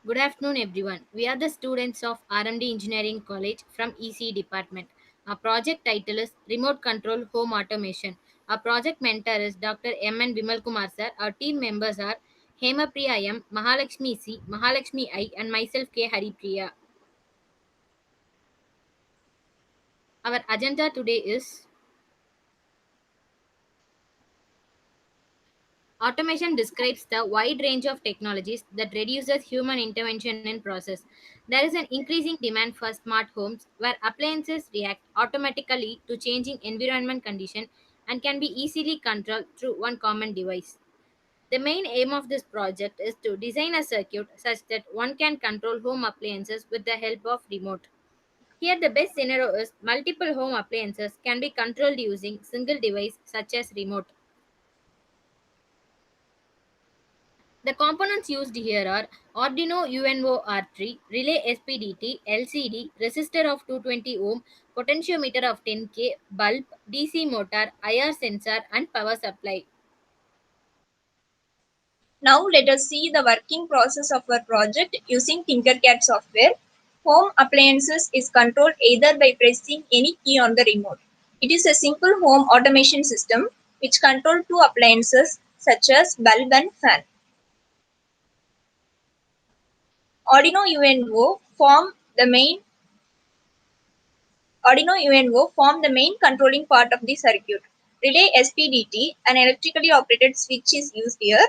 Good afternoon, everyone. We are the students of RMD Engineering College from EC department. Our project title is Remote Control Home Automation. Our project mentor is Dr. M. N. Vimal Kumar sir. Our team members are Hema Priya M, Mahalakshmi C, Mahalakshmi I, and myself K. Haripriya. Our agenda today is automation describes the wide range of technologies that reduces human intervention in process. There is an increasing demand for smart homes where appliances react automatically to changing environment condition and can be easily controlled through one common device. The main aim of this project is to design a circuit such that one can control home appliances with the help of remote. Here the best scenario is multiple home appliances can be controlled using single device such as remote. The components used here are Arduino UNO R3, Relay SPDT, LCD, resistor of 220 ohm, potentiometer of 10K, bulb, DC motor, IR sensor, and power supply. Now let us see the working process of our project using Tinkercad software. Home appliances is controlled either by pressing any key on the remote. It is a simple home automation system which controls two appliances such as bulb and fan. Arduino UNO form the main Arduino UNO form the main controlling part of the circuit. Relay SPDT, an electrically operated switch, is used here.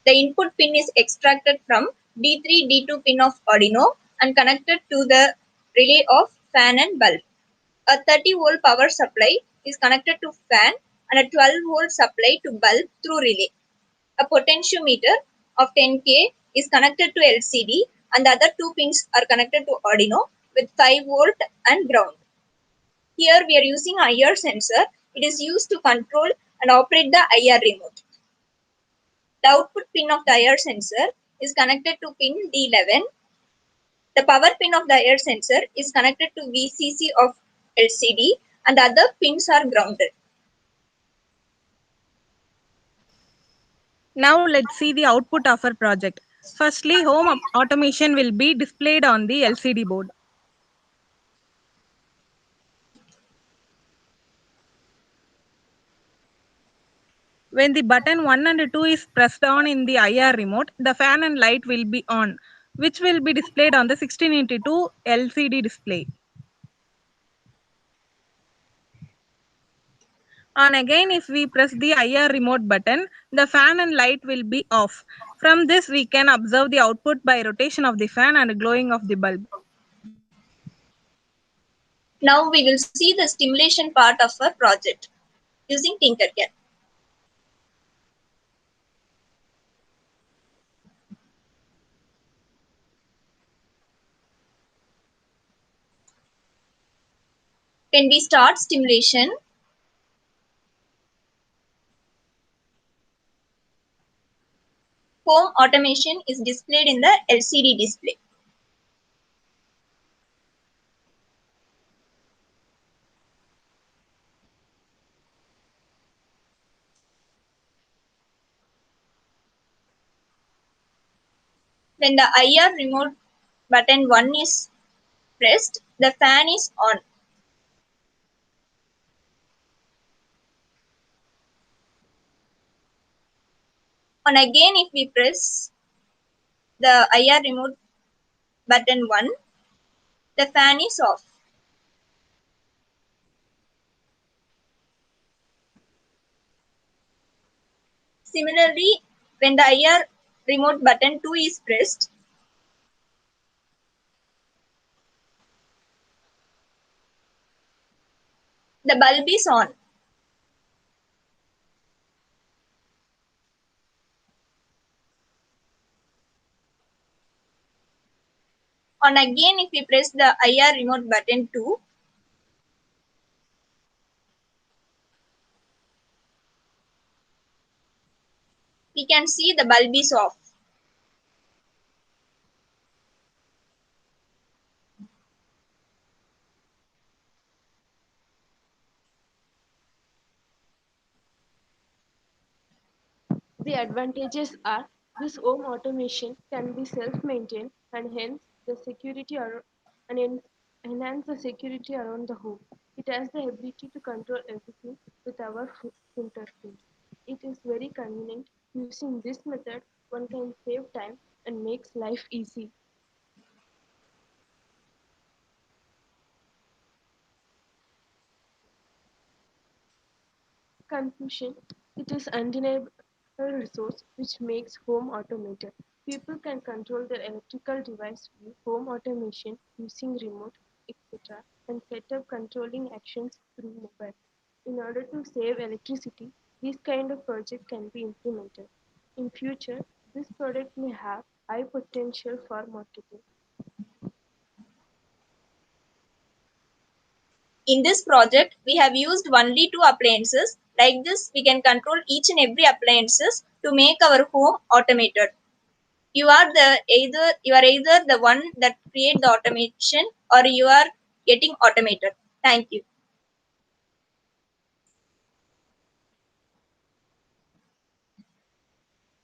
The input pin is extracted from D3, D2 pin of Arduino and connected to the relay of fan and bulb. A 30-volt power supply is connected to fan and a 12-volt supply to bulb through relay. A potentiometer of 10K is connected to LCD and the other two pins are connected to Arduino with 5-volt and ground. Here we are using IR sensor. It is used to control and operate the IR remote. The output pin of the IR sensor is connected to pin D11. The power pin of the IR sensor is connected to VCC of LCD and the other pins are grounded. Now let's see the output of our project. Firstly, automation will be displayed on the LCD board. When the button 1 and 2 is pressed on in the IR remote, the fan and light will be on, which will be displayed on the 16:2 LCD display. And again, if we press the IR remote button, the fan and light will be off. From this, we can observe the output by rotation of the fan and glowing of the bulb. Now we will see the stimulation part of our project using Tinkercad. When we start stimulation, home automation is displayed in the LCD display. When the IR remote button 1 is pressed, the fan is on. And again, if we press the IR remote button 1, the fan is off. Similarly, when the IR remote button 2 is pressed, the bulb is on. And again, if we press the IR remote button 2, we can see the bulb is off. The advantages are This home automation can be self-maintained and hence the security and enhance the security around the home. It has the ability to control everything with our fingerprint. It is very convenient. Using this method, one can save time and makes life easy. Conclusion: it is undeniable resource which makes home automated. People can control their electrical device with home automation using remote, etc., and set up controlling actions through mobile. In order to save electricity, this kind of project can be implemented. In future, this product may have high potential for marketing. In this project, we have used only two appliances. Like this, we can control each and every appliances to make our home automated. You are either the one that create the automation or you are getting automated. Thank you.